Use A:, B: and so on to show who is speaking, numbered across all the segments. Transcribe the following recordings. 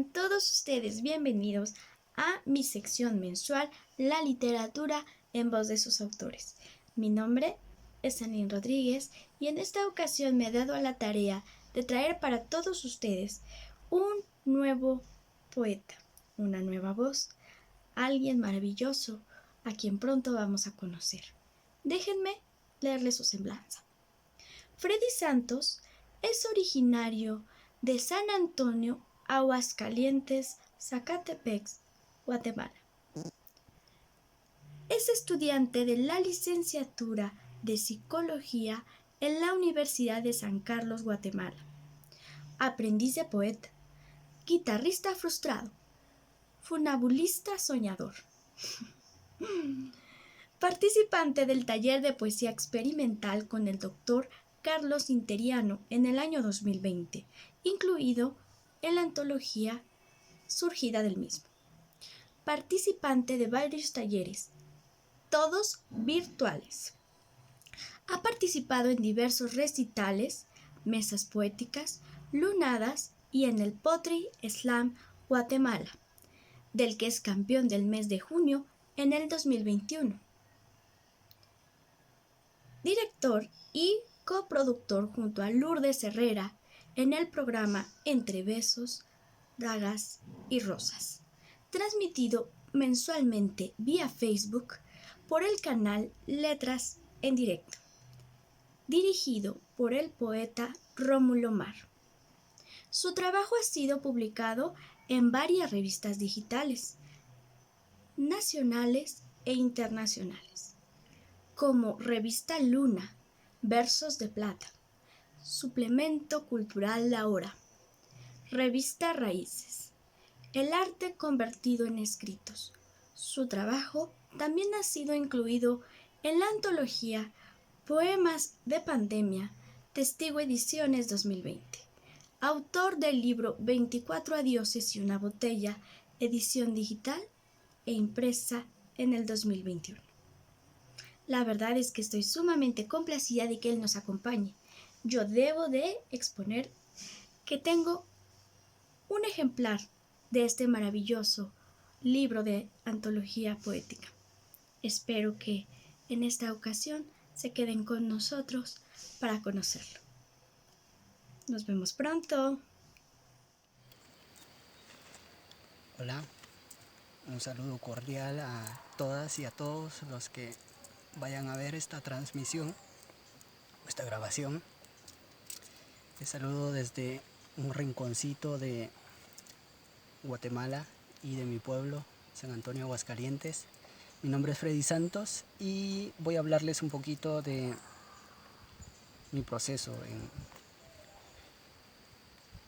A: Sean todos ustedes bienvenidos a mi sección mensual, La literatura en voz de sus autores. Mi nombre es Anín Rodríguez y en esta ocasión me he dado a la tarea de traer para todos ustedes un nuevo poeta, una nueva voz, alguien maravilloso a quien pronto vamos a conocer. Déjenme leerle su semblanza. Freddy Santos es originario de San Antonio, Aguascalientes, Zacatepec, Guatemala. Es estudiante de la licenciatura de Psicología en la Universidad de San Carlos, Guatemala. Aprendiz de poeta, guitarrista frustrado, funambulista soñador. Participante del taller de poesía experimental con el doctor Carlos Interiano en el año 2020, incluido en la antología surgida del mismo. Participante de varios talleres, todos virtuales. Ha participado en diversos recitales, mesas poéticas, lunadas y en el Poetry Slam Guatemala, del que es campeón del mes de junio en el 2021. Director y coproductor junto a Lourdes Herrera en el programa Entre Besos, Dagas y Rosas, transmitido mensualmente vía Facebook por el canal Letras en Directo, dirigido por el poeta Rómulo Mar. Su trabajo ha sido publicado en varias revistas digitales, nacionales e internacionales, como Revista Luna, Versos de Plata, Suplemento Cultural La Hora, Revista Raíces, El arte convertido en escritos. Su trabajo también ha sido incluido en la antología Poemas de Pandemia, Testigo Ediciones 2020. Autor del libro 24 adioses y una botella, edición digital e impresa en el 2021. La verdad es que estoy sumamente complacida de que él nos acompañe. Yo debo de exponer que tengo un ejemplar de este maravilloso libro de antología poética. Espero que en esta ocasión se queden con nosotros para conocerlo. Nos vemos pronto.
B: Hola, un saludo cordial a todas y a todos los que vayan a ver esta transmisión, esta grabación. Les saludo desde un rinconcito de Guatemala y de mi pueblo, San Antonio, Aguascalientes. Mi nombre es Freddy Santos y voy a hablarles un poquito de mi proceso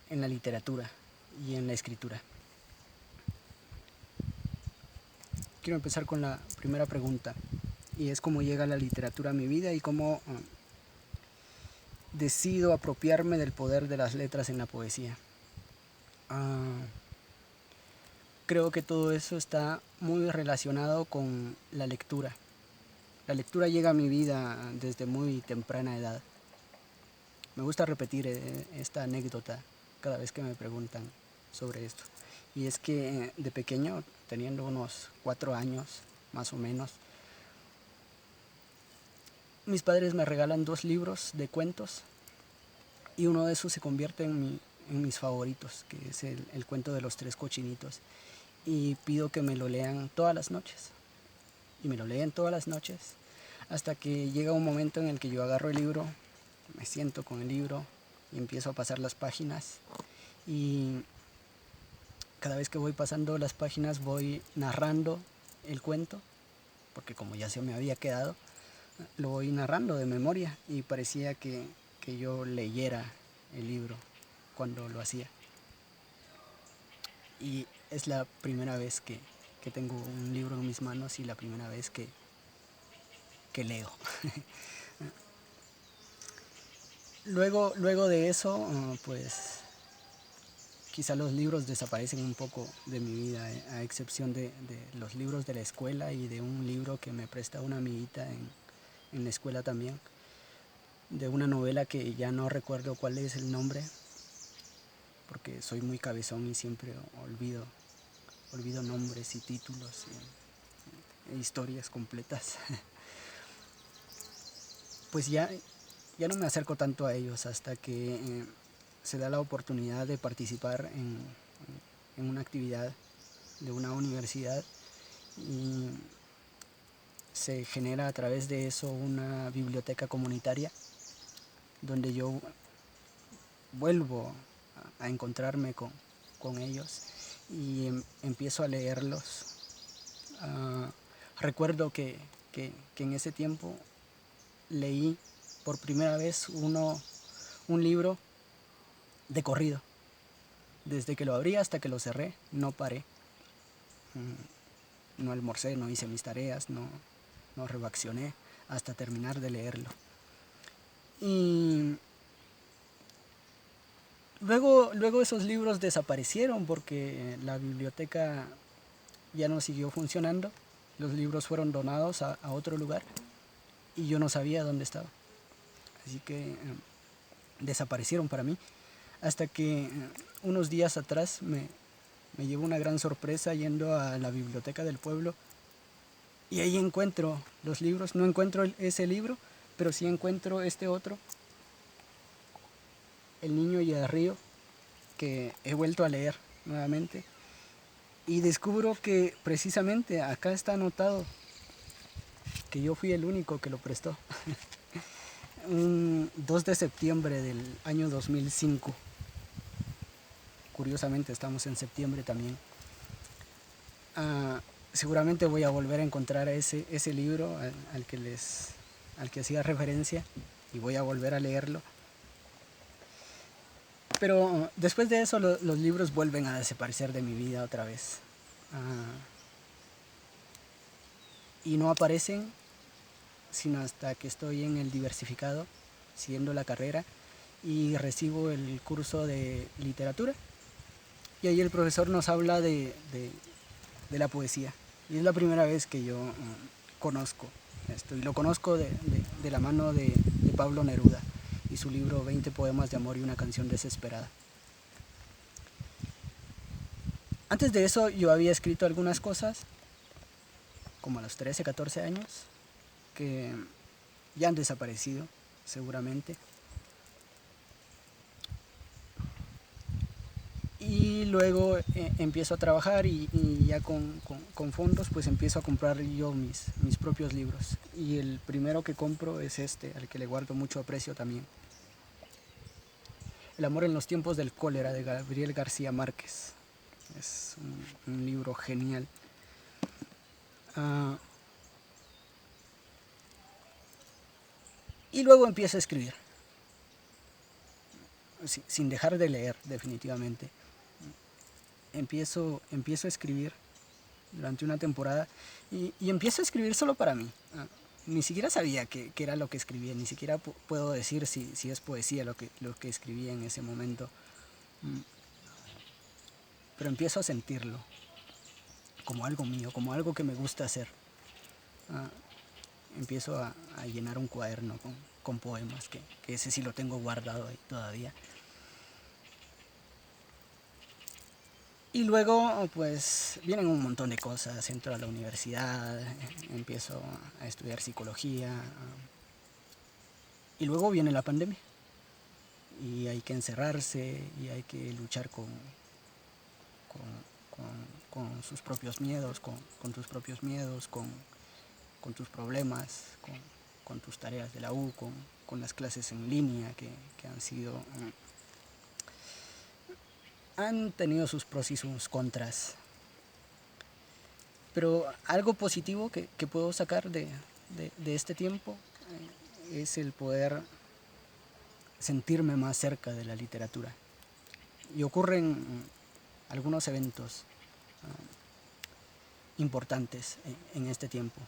B: en la literatura y en la escritura. Quiero empezar con la primera pregunta, y es cómo llega la literatura a mi vida y cómo decido apropiarme del poder de las letras en la poesía. Creo que todo eso está muy relacionado con la lectura. La lectura llega a mi vida desde muy temprana edad. Me gusta repetir esta anécdota cada vez que me preguntan sobre esto. Y es que de pequeño, teniendo unos 4 años más o menos, mis padres me regalan 2 libros de cuentos y uno de esos se convierte en mis favoritos, que es el cuento de los 3 cochinitos. Y pido que me lo lean todas las noches. Y me lo leen todas las noches hasta que llega un momento en el que yo agarro el libro, me siento con el libro y empiezo a pasar las páginas. Y cada vez que voy pasando las páginas voy narrando el cuento, porque como ya se me había quedado, lo voy narrando de memoria y parecía que yo leyera el libro cuando lo hacía. Y es la primera vez que tengo un libro en mis manos y la primera vez que leo. Luego de eso, pues quizá los libros desaparecen un poco de mi vida, a excepción de los libros de la escuela y de un libro que me presta una amiguita en la escuela también, de una novela que ya no recuerdo cuál es el nombre, porque soy muy cabezón y siempre olvido nombres y títulos e historias completas. Pues ya no me acerco tanto a ellos hasta que se da la oportunidad de participar en una actividad de una universidad y se genera a través de eso una biblioteca comunitaria donde yo vuelvo a encontrarme con ellos y empiezo a leerlos. Recuerdo que en ese tiempo leí por primera vez un libro de corrido. Desde que lo abrí hasta que lo cerré, no paré. No almorcé, no hice mis tareas, no reaccioné hasta terminar de leerlo. Y luego esos libros desaparecieron porque la biblioteca ya no siguió funcionando. Los libros fueron donados a otro lugar y yo no sabía dónde estaba. Así que desaparecieron para mí. Hasta que unos días atrás me llevo una gran sorpresa yendo a la biblioteca del pueblo y ahí encuentro los libros. No encuentro ese libro, pero sí encuentro este otro, El niño y el río, que he vuelto a leer nuevamente. Y descubro que precisamente acá está anotado que yo fui el único que lo prestó. Un 2 de septiembre del año 2005. Curiosamente estamos en septiembre también. Seguramente voy a volver a encontrar ese libro al que hacía referencia y voy a volver a leerlo. Pero después de eso los libros vuelven a desaparecer de mi vida otra vez. Y no aparecen sino hasta que estoy en el diversificado, siguiendo la carrera, y recibo el curso de literatura. Y ahí el profesor nos habla de la poesía. Y es la primera vez que yo conozco esto. Y lo conozco de la mano de Pablo Neruda y su libro 20 poemas de amor y una canción desesperada. Antes de eso yo había escrito algunas cosas, como a los 13, 14 años, que ya han desaparecido, seguramente. Y luego empiezo a trabajar y ya con fondos pues empiezo a comprar yo mis propios libros. Y el primero que compro es este, al que le guardo mucho aprecio también. El amor en los tiempos del cólera, de Gabriel García Márquez. Es un libro genial. Y luego empiezo a escribir, sin dejar de leer, definitivamente. Empiezo a escribir durante una temporada y empiezo a escribir solo para mí. Ni siquiera sabía qué era lo que escribía, ni siquiera puedo decir si es poesía lo que escribía en ese momento. Pero empiezo a sentirlo como algo mío, como algo que me gusta hacer. Empiezo a llenar un cuaderno con poemas, que ese sí lo tengo guardado ahí todavía. Y luego pues vienen un montón de cosas, entro a la universidad, empiezo a estudiar psicología, y luego viene la pandemia y hay que encerrarse y hay que luchar con sus propios miedos, con tus propios miedos, con tus problemas, con tus tareas de la U, con las clases en línea que han tenido sus pros y sus contras. Pero algo positivo que puedo sacar de este tiempo es el poder sentirme más cerca de la literatura. Y ocurren algunos eventos importantes en este tiempo.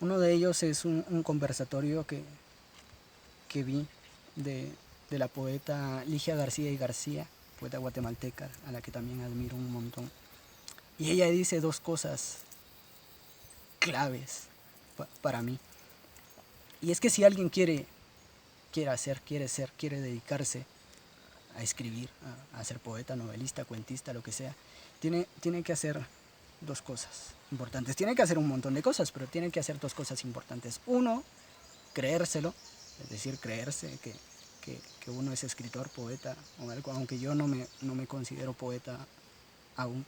B: Uno de ellos es un conversatorio que vi de la poeta Ligia García y García, poeta guatemalteca, a la que también admiro un montón. Y ella dice dos cosas claves para mí. Y es que si alguien quiere dedicarse a escribir, a ser poeta, novelista, cuentista, lo que sea, tiene que hacer dos cosas importantes. Tiene que hacer un montón de cosas, pero tiene que hacer dos cosas importantes. Uno, creérselo, es decir, creerse que uno es escritor, poeta o algo, aunque yo no me considero poeta aún.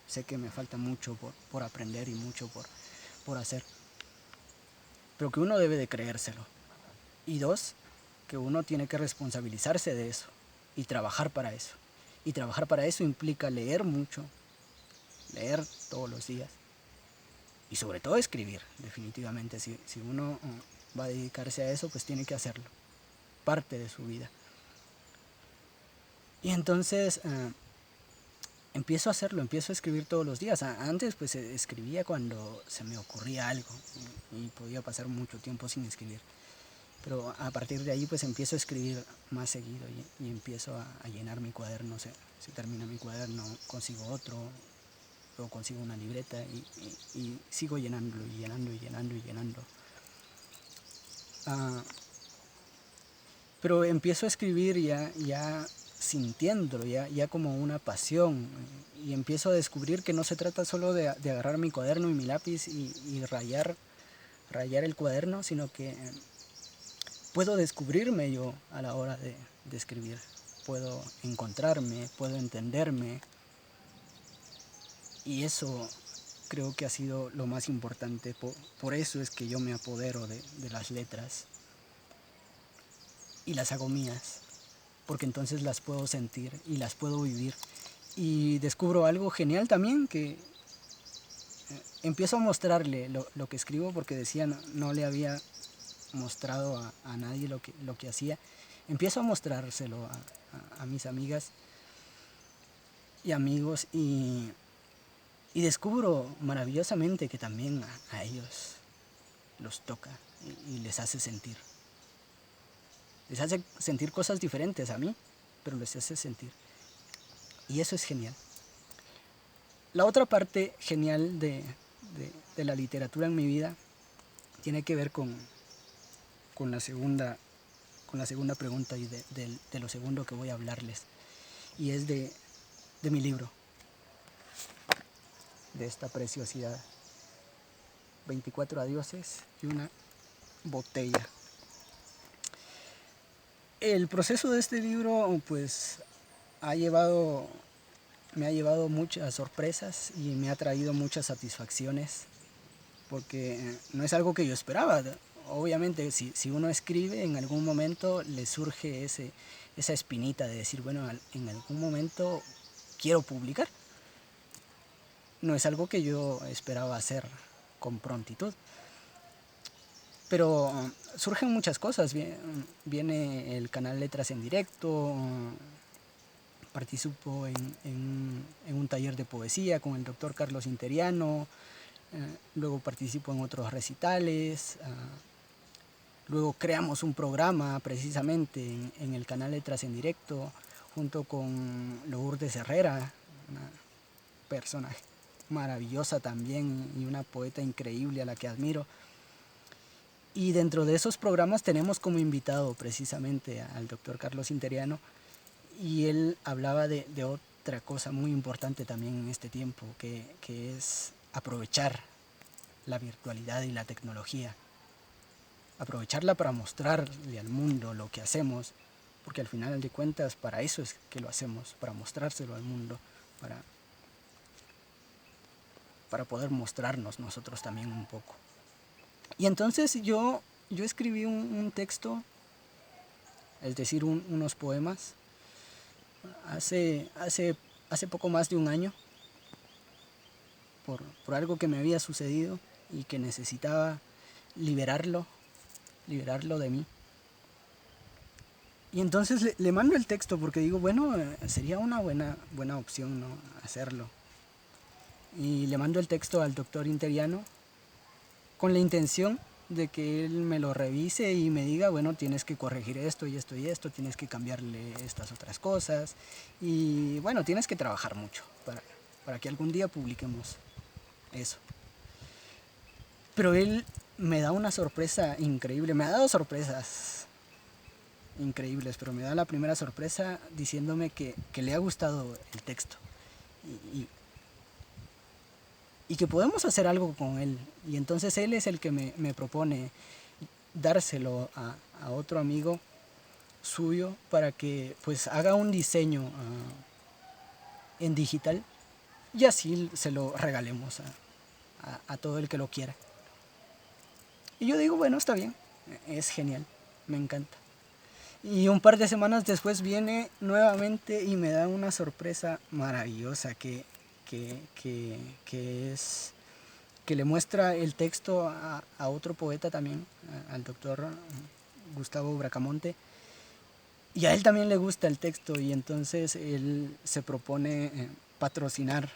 B: Sé que me falta mucho por aprender y mucho por hacer, pero que uno debe de creérselo. Y dos, que uno tiene que responsabilizarse de eso y trabajar para eso. Y trabajar para eso implica leer mucho, leer todos los días y sobre todo escribir, definitivamente. Si uno va a dedicarse a eso, pues tiene que hacerlo, parte de su vida. Y entonces empiezo a hacerlo, empiezo a escribir todos los días. Antes pues escribía cuando se me ocurría algo y podía pasar mucho tiempo sin escribir. Pero a partir de ahí pues empiezo a escribir más seguido y empiezo a llenar mi cuaderno. Se termina mi cuaderno, consigo otro, luego consigo una libreta y sigo llenándolo y llenando y llenando y llenando. Pero empiezo a escribir ya sintiéndolo, ya como una pasión, y empiezo a descubrir que no se trata solo de agarrar mi cuaderno y mi lápiz y rayar el cuaderno, sino que puedo descubrirme yo a la hora de escribir, puedo encontrarme, puedo entenderme, y eso creo que ha sido lo más importante. Por eso es que yo me apodero de las letras y las hago mías, porque entonces las puedo sentir y las puedo vivir. Y descubro algo genial también, que empiezo a mostrarle lo que escribo, porque decía no le había mostrado a nadie lo que hacía. Empiezo a mostrárselo a mis amigas y amigos y descubro maravillosamente que también a ellos los toca y les hace sentir. Les hace sentir cosas diferentes a mí, pero les hace sentir. Y eso es genial. La otra parte genial de la literatura en mi vida tiene que ver con la segunda pregunta y de lo segundo que voy a hablarles. Y es de mi libro, de esta preciosidad. 24 adioses y una botella. El proceso de este libro pues me ha llevado muchas sorpresas y me ha traído muchas satisfacciones, porque no es algo que yo esperaba. Obviamente si uno escribe, en algún momento le surge esa espinita de decir, bueno, en algún momento quiero publicar. No es algo que yo esperaba hacer con prontitud. Pero surgen muchas cosas. Viene el canal Letras en Directo, participo en un taller de poesía con el doctor Carlos Interiano, luego participo en otros recitales, luego creamos un programa precisamente en el canal Letras en Directo junto con Lourdes Herrera, una persona maravillosa también y una poeta increíble a la que admiro. Y dentro de esos programas tenemos como invitado precisamente al doctor Carlos Interiano, y él hablaba de otra cosa muy importante también en este tiempo, que es aprovechar la virtualidad y la tecnología. Aprovecharla para mostrarle al mundo lo que hacemos, porque al final de cuentas para eso es que lo hacemos, para mostrárselo al mundo, para poder mostrarnos nosotros también un poco. Y entonces yo escribí un texto, es decir, unos poemas, hace poco más de un año, por algo que me había sucedido y que necesitaba liberarlo de mí. Y entonces le mando el texto porque digo, bueno, sería una buena opción, ¿no?, hacerlo. Y le mando el texto al doctor Interiano con la intención de que él me lo revise y me diga, bueno, tienes que corregir esto y esto y esto, tienes que cambiarle estas otras cosas y bueno, tienes que trabajar mucho para que algún día publiquemos eso. Pero él me da una sorpresa increíble, me ha dado sorpresas increíbles, pero me da la primera sorpresa diciéndome que le ha gustado el texto y que podemos hacer algo con él. Y entonces él es el que me propone dárselo a otro amigo suyo para que pues haga un diseño en digital y así se lo regalemos a todo el que lo quiera. Y yo digo, bueno, está bien, es genial, me encanta. Y un par de semanas después viene nuevamente y me da una sorpresa maravillosa que es que le muestra el texto a otro poeta también, al doctor Gustavo Bracamonte, y a él también le gusta el texto y entonces él se propone patrocinar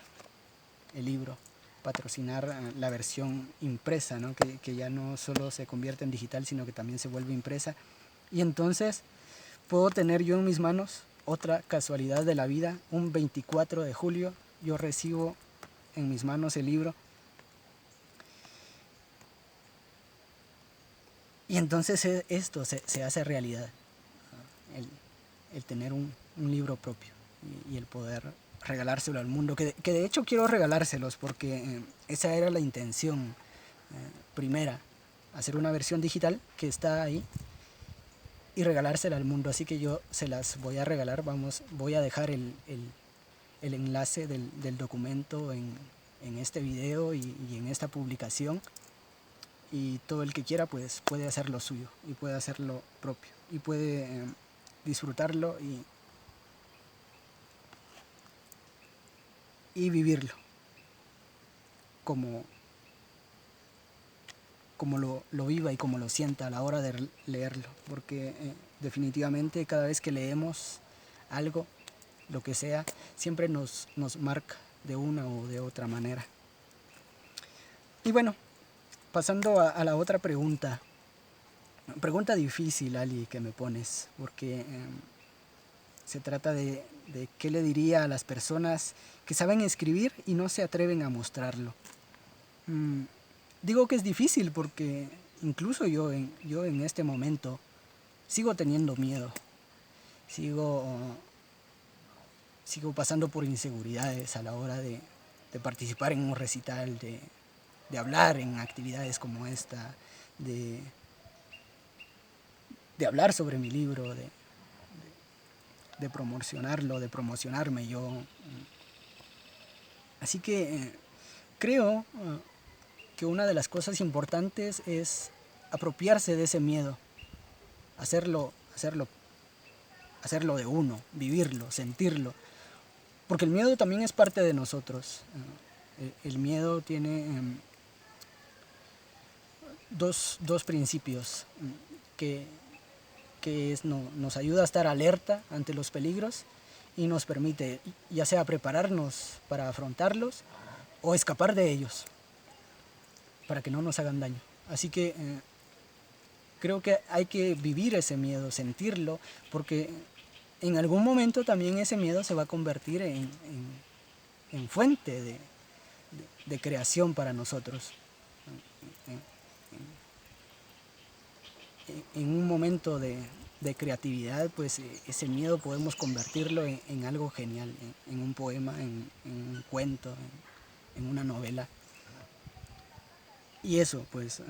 B: el libro, patrocinar la versión impresa, ¿no? Que ya no solo se convierte en digital, sino que también se vuelve impresa. Y entonces puedo tener yo en mis manos, otra casualidad de la vida, un 24 de julio, yo recibo en mis manos el libro. Y entonces esto se hace realidad, el tener un libro propio y el poder regalárselo al mundo, que de hecho quiero regalárselos porque esa era la intención primera, hacer una versión digital que está ahí y regalársela al mundo, así que yo se las voy a regalar, voy a dejar el enlace del documento en este video y en esta publicación, y todo el que quiera pues puede hacer lo suyo y puede hacer lo propio y puede disfrutarlo y vivirlo como lo viva y como lo sienta a la hora de leerlo, porque definitivamente cada vez que leemos algo, lo que sea, siempre nos marca de una o de otra manera. Y bueno, pasando a la otra pregunta difícil, Ali, que me pones, porque se trata de qué le diría a las personas que saben escribir y no se atreven a mostrarlo. Digo que es difícil porque incluso yo en este momento sigo teniendo miedo, sigo pasando por inseguridades a la hora de participar en un recital, de hablar en actividades como esta, de hablar sobre mi libro, de promocionarlo, de promocionarme yo. Así que creo que una de las cosas importantes es apropiarse de ese miedo, hacerlo de uno, vivirlo, sentirlo, porque el miedo también es parte de nosotros. El miedo tiene dos principios que nos ayuda a estar alerta ante los peligros y nos permite ya sea prepararnos para afrontarlos o escapar de ellos para que no nos hagan daño. Así que creo que hay que vivir ese miedo, sentirlo, porque en algún momento también ese miedo se va a convertir en fuente de creación para nosotros. En un momento de creatividad, pues ese miedo podemos convertirlo en algo genial, en un poema, en un cuento, en una novela. Y eso, pues,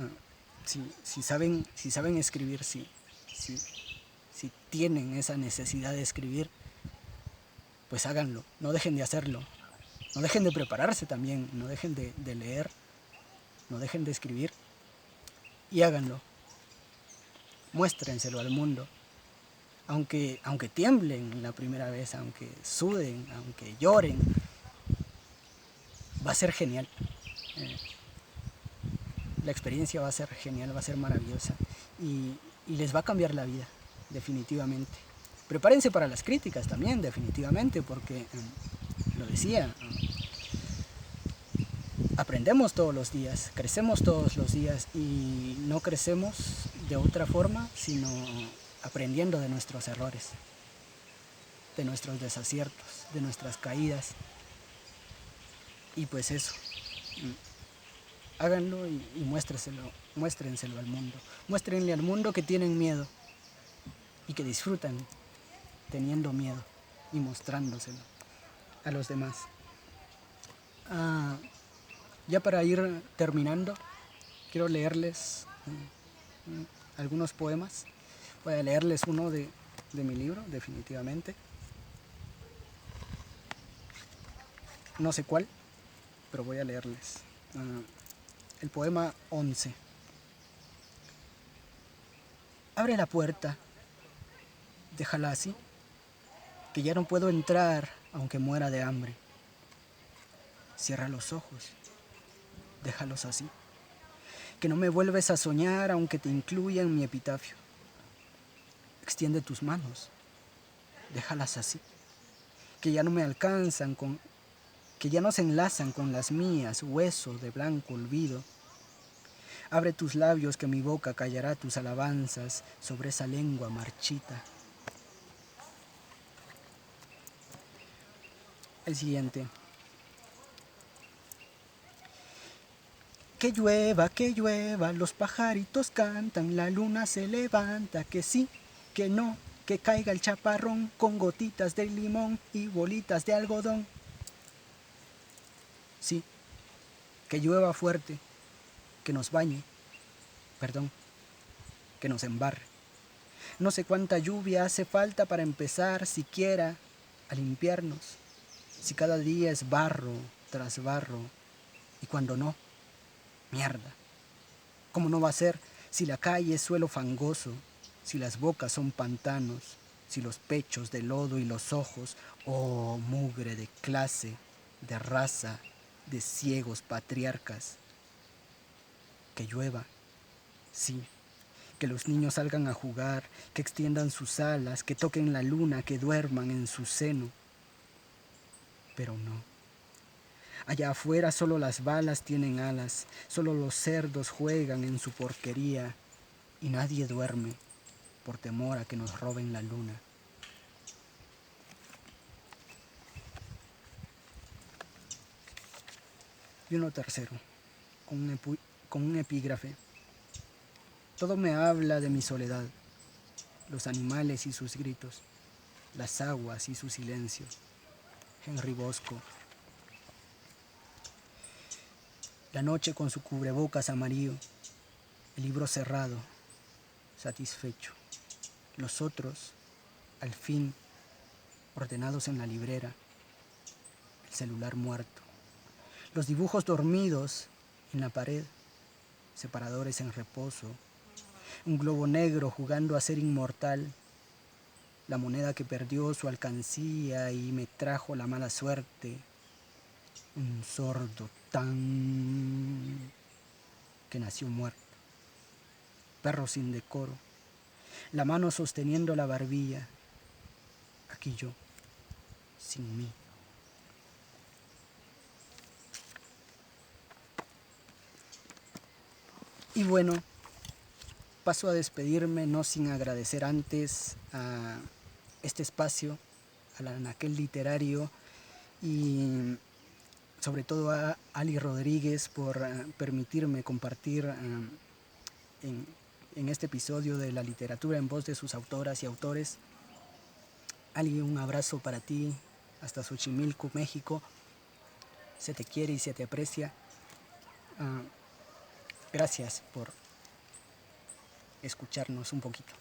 B: si saben escribir, si tienen esa necesidad de escribir, pues háganlo, no dejen de hacerlo, no dejen de prepararse también, no dejen de leer, no dejen de escribir y háganlo. Muéstrenselo al mundo, aunque tiemblen la primera vez, aunque suden, aunque lloren, va a ser genial. La experiencia va a ser genial, va a ser maravillosa y les va a cambiar la vida, definitivamente. Prepárense para las críticas también, definitivamente, porque, lo decía, aprendemos todos los días, crecemos todos los días y no crecemos de otra forma sino aprendiendo de nuestros errores, de nuestros desaciertos, de nuestras caídas. Y pues eso, háganlo y muéstrenselo al mundo. Muéstrenle al mundo que tienen miedo, y que disfrutan teniendo miedo y mostrándoselo a los demás. Ya para ir terminando, quiero leerles algunos poemas. Voy a leerles uno de mi libro, definitivamente. No sé cuál, pero voy a leerles. El poema 11. Abre la puerta, déjala así, que ya no puedo entrar aunque muera de hambre. Cierra los ojos, déjalos así, que no me vuelves a soñar aunque te incluya en mi epitafio. Extiende tus manos, déjalas así, que ya no me alcanzan que ya no se enlazan con las mías, hueso de blanco olvido. Abre tus labios que mi boca callará tus alabanzas sobre esa lengua marchita. El siguiente. Que llueva, los pajaritos cantan, la luna se levanta, que sí, que no, que caiga el chaparrón con gotitas de limón y bolitas de algodón. Sí, que llueva fuerte, que nos bañe, perdón, que nos embarre. No sé cuánta lluvia hace falta para empezar siquiera a limpiarnos, si cada día es barro tras barro, y cuando no, mierda. ¿Cómo no va a ser si la calle es suelo fangoso, si las bocas son pantanos, si los pechos de lodo y los ojos, oh mugre de clase, de raza, de ciegos patriarcas? Que llueva, sí, que los niños salgan a jugar, que extiendan sus alas, que toquen la luna, que duerman en su seno. Pero no. Allá afuera solo las balas tienen alas, solo los cerdos juegan en su porquería y nadie duerme por temor a que nos roben la luna. Y uno tercero, con un epígrafe. Todo me habla de mi soledad, los animales y sus gritos, las aguas y su silencio. Henry Bosco. La noche con su cubrebocas amarillo, el libro cerrado, satisfecho. Los otros, al fin, ordenados en la librera, el celular muerto. Los dibujos dormidos en la pared, separadores en reposo, un globo negro jugando a ser inmortal, la moneda que perdió su alcancía y me trajo la mala suerte, un sordo tan que nació muerto, perro sin decoro, la mano sosteniendo la barbilla, aquí yo, sin mí. Y bueno, paso a despedirme, no sin agradecer antes a este espacio, al anaquel literario y sobre todo a Ali Rodríguez por permitirme compartir en este episodio de la literatura en voz de sus autoras y autores. Ali, un abrazo para ti hasta Xochimilco, México. Se te quiere y se te aprecia. Gracias por escucharnos un poquito.